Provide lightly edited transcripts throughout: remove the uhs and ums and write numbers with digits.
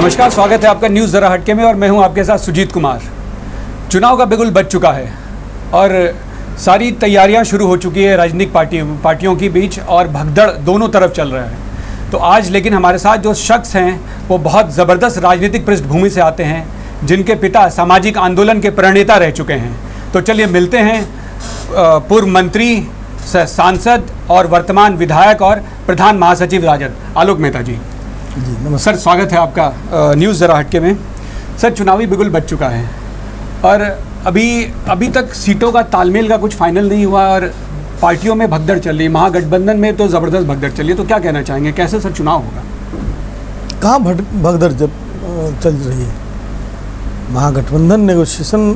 नमस्कार, स्वागत है आपका न्यूज़ ज़रा हटके में और मैं हूं आपके साथ सुजीत कुमार। चुनाव का बिगुल बज चुका है और सारी तैयारियां शुरू हो चुकी है राजनीतिक पार्टियों के बीच और भगदड़ दोनों तरफ चल रहा है। तो आज लेकिन हमारे साथ जो शख्स हैं वो बहुत ज़बरदस्त राजनीतिक पृष्ठभूमि से आते हैं, जिनके पिता सामाजिक आंदोलन के प्रणेता रह चुके हैं। तो चलिए मिलते हैं पूर्व मंत्री, सांसद और वर्तमान विधायक और प्रधान महासचिव राजद आलोक मेहता जी। जी नमस्कार सर, स्वागत है आपका न्यूज़ ज़रा हटके में। सर, चुनावी बिगुल बज चुका है और अभी तक सीटों का तालमेल का कुछ फाइनल नहीं हुआ और पार्टियों में भगदड़ चल रही है। महागठबंधन में तो ज़बरदस्त भगदड़ चल रही है, तो क्या कहना चाहेंगे, कैसे सर चुनाव होगा? कहाँ भगदड़ जब चल रही है? महागठबंधन नेगोशिएशन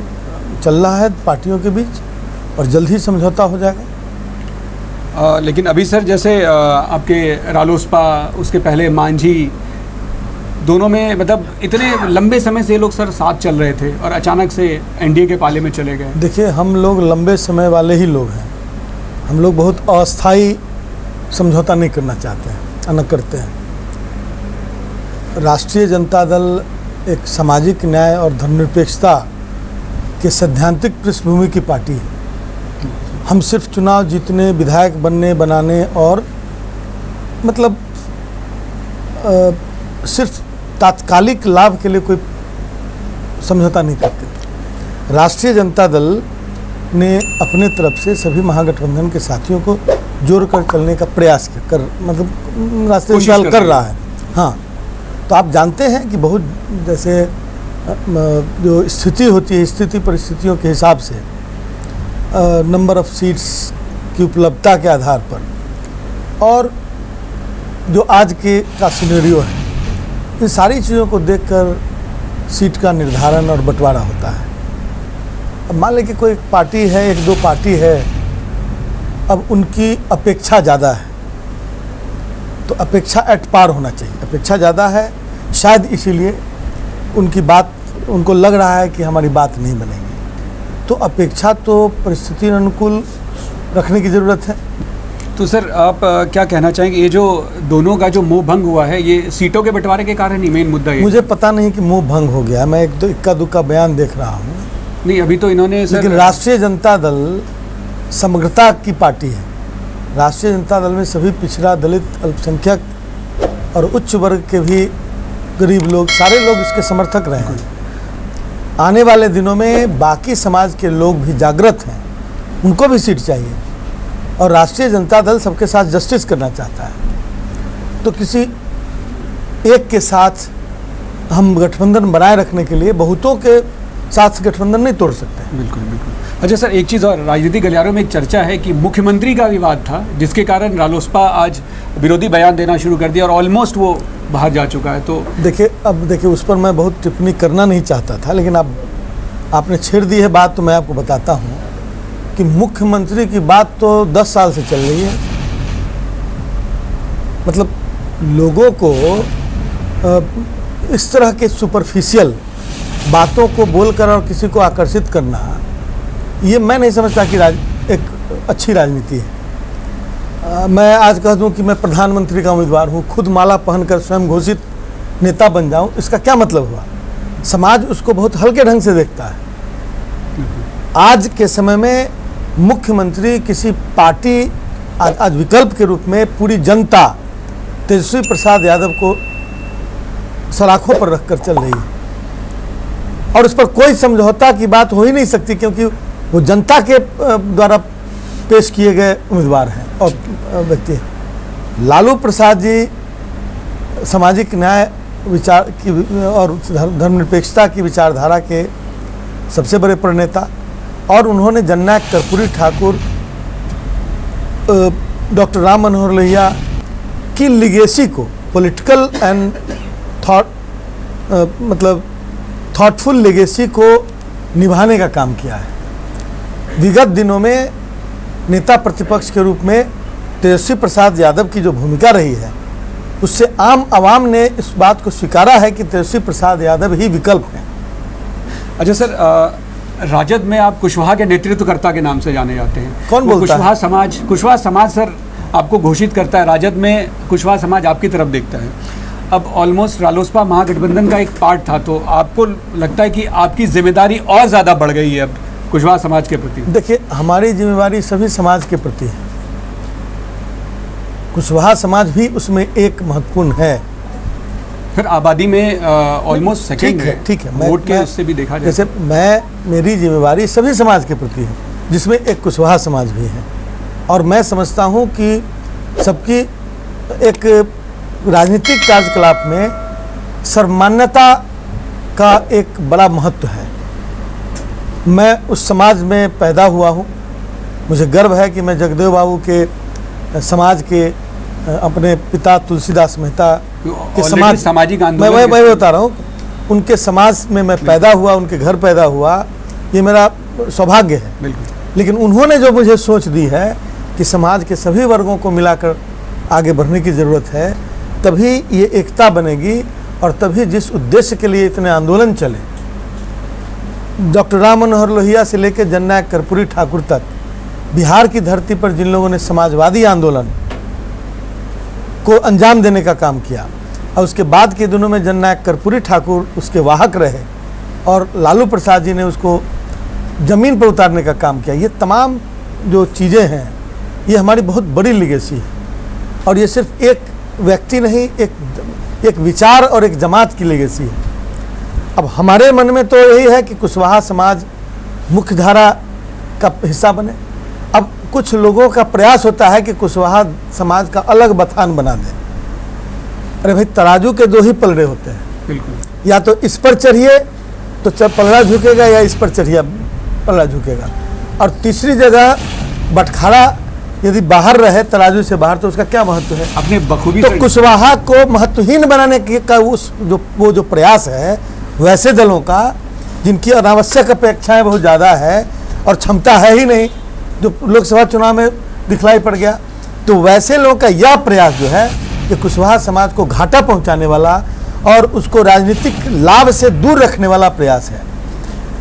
चल रहा है पार्टियों के बीच और जल्द ही समझौता हो जाएगा। लेकिन अभी सर जैसे आपके रालोसपा, उसके पहले मांझी, दोनों में मतलब इतने लंबे समय से ये लोग सर साथ चल रहे थे और अचानक से एनडीए के पाले में चले गए। देखिए, हम लोग लंबे समय वाले ही लोग हैं। हम लोग बहुत अस्थायी समझौता नहीं करना चाहते हैं, न करते हैं। राष्ट्रीय जनता दल एक सामाजिक न्याय और धर्मनिरपेक्षता के सैद्धांतिक पृष्ठभूमि की पार्टी है। हम सिर्फ चुनाव जीतने, विधायक बनने बनाने और मतलब सिर्फ तात्कालिक लाभ के लिए कोई समझौता नहीं करते। राष्ट्रीय जनता दल ने अपने तरफ से सभी महागठबंधन के साथियों को जोड़कर चलने का प्रयास मतलब राष्ट्रीय जनता दल कर रहा है। हाँ, तो आप जानते हैं कि बहुत जैसे जो स्थिति होती है, स्थिति परिस्थितियों के हिसाब से नंबर ऑफ सीट्स की उपलब्धता के आधार पर और जो आज के का सिनेरियो है, इन सारी चीज़ों को देखकर सीट का निर्धारण और बंटवारा होता है। अब मान लें कि कोई पार्टी है, एक दो पार्टी है, अब उनकी अपेक्षा ज़्यादा है तो अपेक्षा एट पार होना चाहिए। अपेक्षा ज़्यादा है, शायद इसीलिए उनकी बात, उनको लग रहा है कि हमारी बात नहीं बनेगी, तो अपेक्षा तो परिस्थिति अनुकूल रखने की ज़रूरत है। तो सर, आप क्या कहना चाहेंगे, ये जो दोनों का जो मोह भंग हुआ है, ये सीटों के बंटवारे के कारण ही मेन मुद्दा है? मुझे पता नहीं कि मोह भंग हो गया, मैं एक दो इक्का दुक्का बयान देख रहा हूँ। नहीं, अभी तो इन्होंने लेकिन राष्ट्रीय जनता दल समग्रता की पार्टी है। राष्ट्रीय जनता दल में सभी पिछड़ा, दलित, अल्पसंख्यक और उच्च वर्ग के भी गरीब लोग, सारे लोग इसके समर्थक रहे हैं। आने वाले दिनों में बाकी समाज के लोग भी जागृत हैं, उनको भी सीट चाहिए और राष्ट्रीय जनता दल सबके साथ जस्टिस करना चाहता है। तो किसी एक के साथ हम गठबंधन बनाए रखने के लिए बहुतों के साथ गठबंधन नहीं तोड़ सकते। बिल्कुल बिल्कुल। अच्छा सर, एक चीज़ और, राजनीतिक गलियारों में एक चर्चा है कि मुख्यमंत्री का विवाद था जिसके कारण रालोसपा आज विरोधी बयान देना शुरू कर दिया और ऑलमोस्ट वो बाहर जा चुका है। तो देखिए उस पर मैं बहुत टिप्पणी करना नहीं चाहता था, लेकिन अब आपने छेड़ दी है बात तो मैं आपको बताता हूँ कि मुख्यमंत्री की बात तो 10 साल से चल रही है। मतलब लोगों को इस तरह के सुपरफिशियल बातों को बोलकर और किसी को आकर्षित करना, ये मैं नहीं समझता कि एक अच्छी राजनीति है। मैं आज कह दूं कि मैं प्रधानमंत्री का उम्मीदवार हूं, खुद माला पहनकर स्वयं घोषित नेता बन जाऊं, इसका क्या मतलब हुआ? समाज उसको बहुत हल्के ढंग से देखता है। आज के समय में मुख्यमंत्री किसी पार्टी आज विकल्प के रूप में पूरी जनता तेजस्वी प्रसाद यादव को सलाखों पर रखकर चल रही है और उस पर कोई समझौता की बात हो ही नहीं सकती, क्योंकि वो जनता के द्वारा पेश किए गए उम्मीदवार हैं और व्यक्ति हैं। लालू प्रसाद जी सामाजिक न्याय विचार की और धर्मनिरपेक्षता की विचारधारा के सबसे बड़े प्रणेता और उन्होंने जननायक कर्पूरी ठाकुर, डॉक्टर राम मनोहर लोहिया की लिगेसी को पॉलिटिकल एंड थॉटफुल लेगेसी को निभाने का काम किया है। विगत दिनों में नेता प्रतिपक्ष के रूप में तेजस्वी प्रसाद यादव की जो भूमिका रही है, उससे आम आवाम ने इस बात को स्वीकारा है कि तेजस्वी प्रसाद यादव ही विकल्प हैं। अच्छा सर, राजद में आप कुशवाहा के नेतृत्वकर्ता के नाम से जाने जाते हैं। कौन बोलता है? कुशवाहा समाज सर आपको घोषित करता है, राजद में कुशवाहा समाज आपकी तरफ देखता है। अब ऑलमोस्ट रालोसपा महागठबंधन का एक पार्ट था, तो आपको लगता है कि आपकी जिम्मेदारी और ज़्यादा बढ़ गई है अब कुशवाहा समाज के प्रति? देखिए, हमारी जिम्मेदारी सभी समाज के प्रति है, कुशवाहा समाज भी उसमें एक महत्वपूर्ण है। फिर आबादी में ऑलमोस्ट सेकंड है, ठीक है, वोट के उससे भी देखा जाए। जैसे मेरी जिम्मेदारी सभी समाज के प्रति है, जिसमें एक कुशवाहा समाज भी है, और मैं समझता हूँ कि सबकी एक राजनीतिक कार्यकलाप में सर्वमान्यता का एक बड़ा महत्व है। मैं उस समाज में पैदा हुआ हूँ, मुझे गर्व है कि मैं जगदेव बाबू के समाज के अपने पिता तुलसीदास मेहता के समाज सामाजिक मैं बता रहा हूँ, उनके समाज में मैं पैदा हुआ, उनके घर पैदा हुआ, ये मेरा सौभाग्य है। बिल्कुल। लेकिन उन्होंने जो मुझे सोच दी है कि समाज के सभी वर्गों को मिलाकर आगे बढ़ने की ज़रूरत है, तभी ये एकता बनेगी, और तभी जिस उद्देश्य के लिए इतने आंदोलन चले, डॉक्टर राम मनोहर लोहिया से लेकर जननायक कर्पूरी ठाकुर तक, बिहार की धरती पर जिन लोगों ने समाजवादी आंदोलन को अंजाम देने का काम किया, और उसके बाद के दिनों में जननायक कर्पूरी ठाकुर उसके वाहक रहे और लालू प्रसाद जी ने उसको ज़मीन पर उतारने का काम किया, ये तमाम जो चीज़ें हैं ये हमारी बहुत बड़ी लिगेसी है। और ये सिर्फ एक व्यक्ति नहीं, एक विचार और एक जमात की लिगेसी है। अब हमारे मन में तो यही है कि कुशवाहा समाज मुख्य धारा का हिस्सा बने। अब कुछ लोगों का प्रयास होता है कि कुशवाहा समाज का अलग बथान बना दें। अरे भाई, तराजू के दो ही पलड़े होते हैं, बिल्कुल। या तो इस पर चढ़िए तो पलड़ा झुकेगा, या इस पर चढ़िए पलड़ा झुकेगा। और तीसरी जगह बटखारा यदि बाहर रहे, तराजू से बाहर, तो उसका क्या महत्व है? अपने बखूबी तो कुशवाहा को महत्वहीन बनाने का वो जो प्रयास है वैसे दलों का, जिनकी अनावश्यक अपेक्षाएं बहुत ज़्यादा है और क्षमता है ही नहीं, जो लोकसभा चुनाव में दिखलाई पड़ गया, तो वैसे लोगों का यह प्रयास जो है ये कुशवाहा समाज को घाटा पहुंचाने वाला और उसको राजनीतिक लाभ से दूर रखने वाला प्रयास है।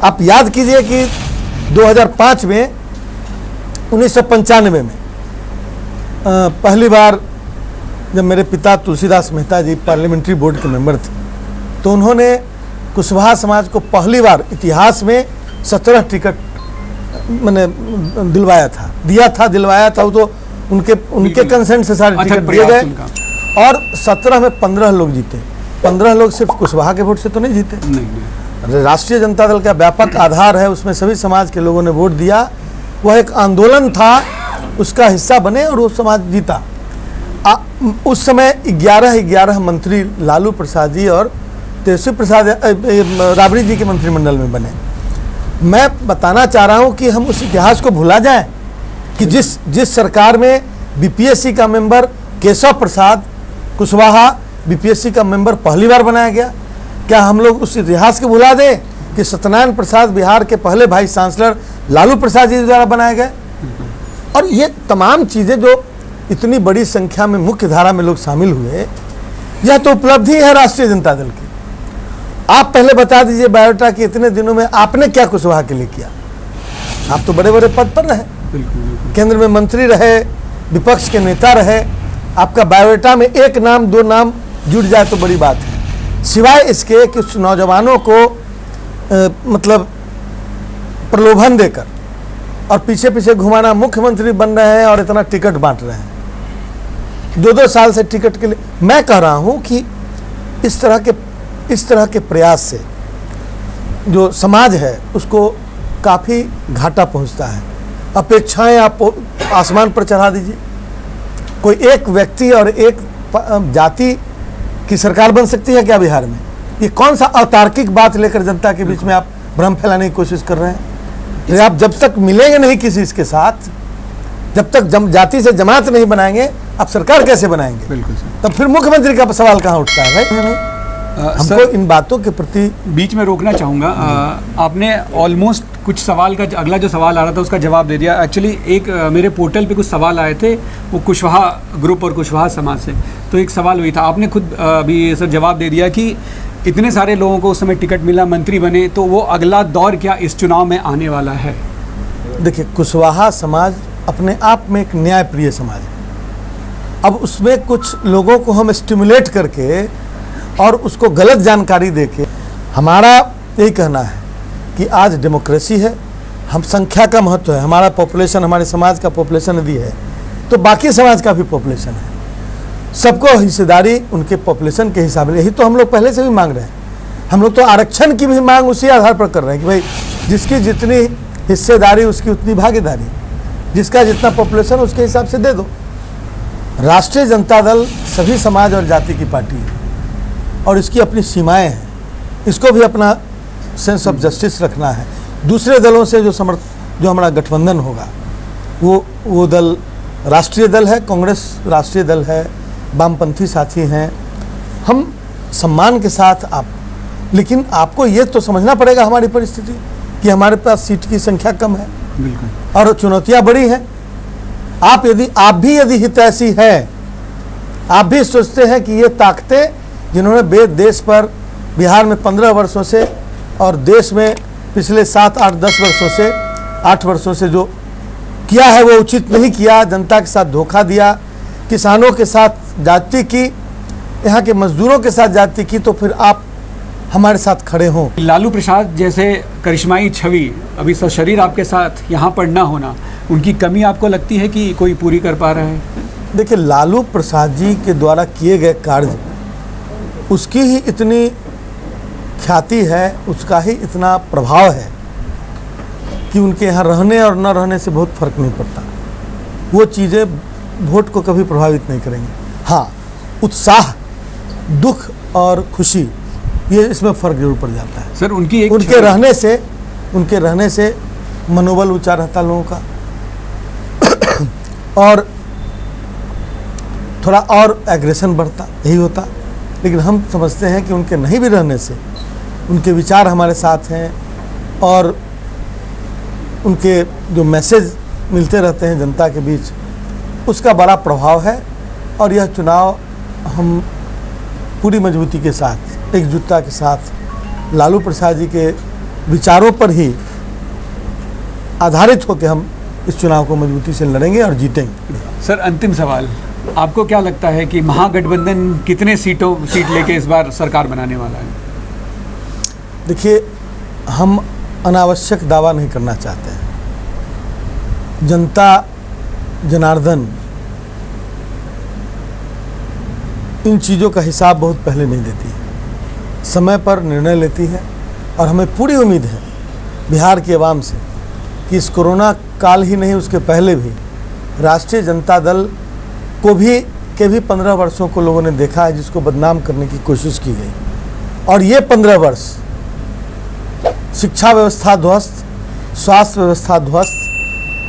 आप याद कीजिए कि 2005 में 1995 में पहली बार जब मेरे पिता तुलसीदास मेहता जी पार्लियामेंट्री बोर्ड के मेंबर थे, तो उन्होंने कुशवाहा समाज को पहली बार इतिहास में 17 टिकट मैंने दिलवाया था। वो तो उनके कंसेंट से सारे टिकट दिए गए, और 17 में 15 लोग जीते। 15 लोग सिर्फ कुशवाहा के वोट से तो नहीं जीते, नहीं। राष्ट्रीय जनता दल का व्यापक आधार है, उसमें सभी समाज के लोगों ने वोट दिया। वह एक आंदोलन था, उसका हिस्सा बने और वो समाज जीता। उस समय 11 मंत्री लालू प्रसाद जी और तेजस्वी प्रसाद राबड़ी जी के मंत्रिमंडल में बने। मैं बताना चाह रहा हूं कि हम उस इतिहास को भुला जाएं कि जिस सरकार में बीपीएससी का मेंबर केशव प्रसाद कुशवाहा बीपीएससी का मेंबर पहली बार बनाया गया। क्या हम लोग उस इतिहास को भुला दें कि सत्यनारायण प्रसाद बिहार के पहले वाइस चांसलर लालू प्रसाद जी द्वारा बनाए गए? और ये तमाम चीज़ें जो इतनी बड़ी संख्या में मुख्य धारा में लोग शामिल हुए, यह तो उपलब्धि है राष्ट्रीय जनता दल की। आप पहले बता दीजिए बायोडाटा कि इतने दिनों में आपने क्या कुशवाहा के लिए किया? आप तो बड़े बड़े पद पर रहे, केंद्र में मंत्री रहे, विपक्ष के नेता रहे। आपका बायोडाटा में एक नाम दो नाम जुड़ जाए तो बड़ी बात है, सिवाय इसके कि उस नौजवानों को मतलब प्रलोभन देकर और पीछे पीछे घुमाना, मुख्यमंत्री बन रहे हैं और इतना टिकट बांट रहे हैं 2-2 साल से टिकट के लिए। मैं कह रहा हूं कि इस तरह के प्रयास से जो समाज है उसको काफ़ी घाटा पहुंचता है। अपेक्षाएं आप आसमान पर चढ़ा दीजिए। कोई एक व्यक्ति और एक जाति की सरकार बन सकती है क्या बिहार में? ये कौन सा अतार्किक बात लेकर जनता के बीच में आप भ्रम फैलाने की कोशिश कर रहे हैं? आप जब तक मिलेंगे नहीं किसी के साथ, जब तक जाति से जमात नहीं बनाएंगे, आप सरकार कैसे बनाएंगे? बिल्कुल। तब फिर मुख्यमंत्री का सवाल कहाँ उठता है भाई? हमको इन बातों के प्रति बीच में रोकना चाहूँगा। आपने ऑलमोस्ट कुछ सवाल का अगला जो सवाल आ रहा था उसका जवाब दे दिया। एक्चुअली एक मेरे पोर्टल पे कुछ सवाल आए थे, वो कुशवाहा ग्रुप और कुशवाहा समाज से, तो एक सवाल वही था। आपने खुद अभी सर जवाब दे दिया कि इतने सारे लोगों को उस समय टिकट मिला, मंत्री बने, तो वो अगला दौर क्या इस चुनाव में आने वाला है? देखिए, कुशवाहा समाज अपने आप में एक न्यायप्रिय समाज है। अब उसमें कुछ लोगों को हम स्टिमुलेट करके और उसको गलत जानकारी देके। हमारा यही कहना है कि आज डेमोक्रेसी है, हम संख्या का महत्व है, हमारा पॉपुलेशन, हमारे समाज का पॉपुलेशन यदि है तो बाकी समाज का भी पॉपुलेशन है, सबको हिस्सेदारी उनके पॉपुलेशन के हिसाब से। यही तो हम लोग पहले से भी मांग रहे हैं। हम लोग तो आरक्षण की भी मांग उसी आधार पर कर रहे हैं कि भाई जिसकी जितनी हिस्सेदारी उसकी उतनी भागीदारी, जिसका जितना पॉपुलेशन उसके हिसाब से दे दो। राष्ट्रीय जनता दल सभी समाज और जाति की पार्टी है और इसकी अपनी सीमाएं हैं, इसको भी अपना सेंस ऑफ जस्टिस रखना है। दूसरे दलों से जो हमारा गठबंधन होगा वो दल राष्ट्रीय दल है, कांग्रेस राष्ट्रीय दल है, वामपंथी साथी हैं, हम सम्मान के साथ लेकिन आपको ये तो समझना पड़ेगा हमारी परिस्थिति कि हमारे पास सीट की संख्या कम है और चुनौतियां बड़ी हैं। आप भी यदि हितैषी है, आप भी सोचते हैं कि ये ताकतें जिन्होंने देश पर बिहार में 15 वर्षों से और देश में पिछले 7, 8, 10 वर्षों से 8 वर्षों से जो किया है वो उचित नहीं किया, जनता के साथ धोखा दिया, किसानों के साथ जाति की, यहाँ के मजदूरों के साथ जाति की, तो फिर आप हमारे साथ खड़े हों। लालू प्रसाद जैसे करिश्माई छवि अभी सशरीर आपके साथ यहाँ पर ना होना, उनकी कमी आपको लगती है कि कोई पूरी कर पा रहा है? देखिए, लालू प्रसाद जी के द्वारा किए गए कार्य, उसकी ही इतनी ख्याति है, उसका ही इतना प्रभाव है कि उनके यहाँ रहने और न रहने से बहुत फर्क नहीं पड़ता। वो चीज़ें वोट को कभी प्रभावित नहीं करेंगी। हाँ, उत्साह, दुख और खुशी, ये इसमें फ़र्क जरूर पड़ जाता है। सर, उनके रहने से मनोबल ऊंचा रहता लोगों का और थोड़ा और एग्रेशन बढ़ता, यही होता। लेकिन हम समझते हैं कि उनके नहीं भी रहने से उनके विचार हमारे साथ हैं और उनके जो मैसेज मिलते रहते हैं जनता के बीच, उसका बड़ा प्रभाव है। और यह चुनाव हम पूरी मजबूती के साथ, एकजुटता के साथ लालू प्रसाद जी के विचारों पर ही आधारित होकर हम इस चुनाव को मजबूती से लड़ेंगे और जीतेंगे। सर, अंतिम सवाल, आपको क्या लगता है कि महागठबंधन कितने सीट लेके इस बार सरकार बनाने वाला है? देखिए, हम अनावश्यक दावा नहीं करना चाहते हैं। जनता जनार्दन इन चीज़ों का हिसाब बहुत पहले नहीं देती है, समय पर निर्णय लेती है। और हमें पूरी उम्मीद है बिहार की आवाम से कि इस कोरोना काल ही नहीं, उसके पहले भी राष्ट्रीय जनता दल को भी 15 वर्षों को लोगों ने देखा है जिसको बदनाम करने की कोशिश की गई। और ये 15 वर्ष शिक्षा व्यवस्था ध्वस्त, स्वास्थ्य व्यवस्था ध्वस्त,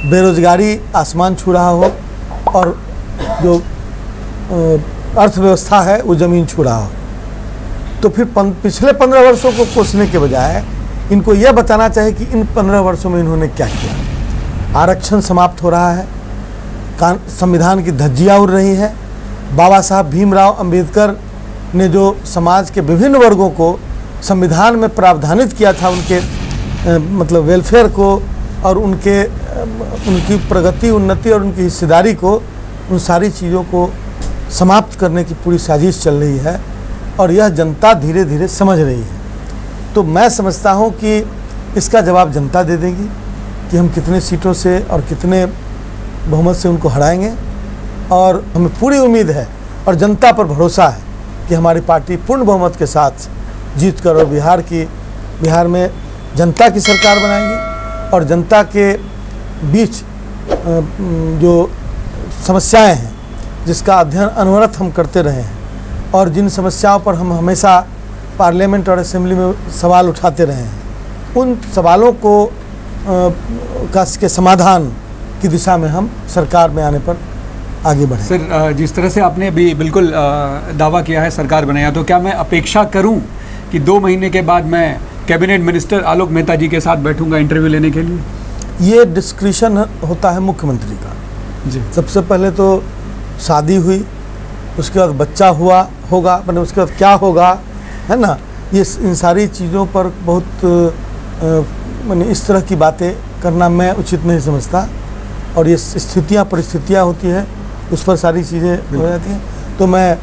बेरोजगारी आसमान छू रहा हो और जो अर्थव्यवस्था है वो ज़मीन छू रहा हो, तो फिर पिछले 15 वर्षों को कोसने के बजाय इनको यह बताना चाहिए कि इन 15 वर्षों में इन्होंने क्या किया। आरक्षण समाप्त हो रहा है, संविधान की धज्जियाँ उड़ रही हैं। बाबा साहब भीमराव अंबेडकर ने जो समाज के विभिन्न वर्गों को संविधान में प्रावधानित किया था, उनके मतलब वेलफेयर को और उनकी प्रगति, उन्नति और उनकी हिस्सेदारी को, उन सारी चीज़ों को समाप्त करने की पूरी साजिश चल रही है और यह जनता धीरे धीरे समझ रही है। तो मैं समझता हूँ कि इसका जवाब जनता दे देगी कि हम कितने सीटों से और कितने बहुमत से उनको हराएंगे। और हमें पूरी उम्मीद है और जनता पर भरोसा है कि हमारी पार्टी पूर्ण बहुमत के साथ जीत कर और बिहार में जनता की सरकार बनाएगी और जनता के बीच जो समस्याएं हैं जिसका अध्ययन अनवरत हम करते रहे हैं और जिन समस्याओं पर हम हमेशा पार्लियामेंट और असेंबली में सवाल उठाते रहे हैं, उन सवालों को के समाधान की दिशा में हम सरकार में आने पर आगे बढ़ें। सर, जिस तरह से आपने अभी बिल्कुल दावा किया है सरकार बनाया, तो क्या मैं अपेक्षा करूं कि 2 महीने के बाद मैं कैबिनेट मिनिस्टर आलोक मेहता जी के साथ बैठूंगा इंटरव्यू लेने के लिए? ये डिस्क्रिशन होता है मुख्यमंत्री का जी। सबसे पहले तो शादी हुई, उसके बाद बच्चा होगा, मतलब उसके बाद क्या होगा, है ना, ये इन सारी चीज़ों पर बहुत मैंने इस तरह की बातें करना मैं उचित नहीं समझता। और ये स्थितियाँ परिस्थितियाँ होती है, उस पर सारी चीज़ें हो जाती हैं। तो मैं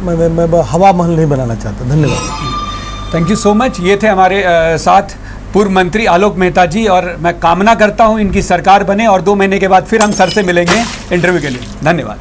मैं हवा महल नहीं बनाना चाहता। धन्यवाद। Thank you so much. ये थे हमारे साथ पूर्व मंत्री आलोक मेहता जी, और मैं कामना करता हूँ इनकी सरकार बने और 2 महीने के बाद फिर हम सर से मिलेंगे इंटरव्यू के लिए। धन्यवाद।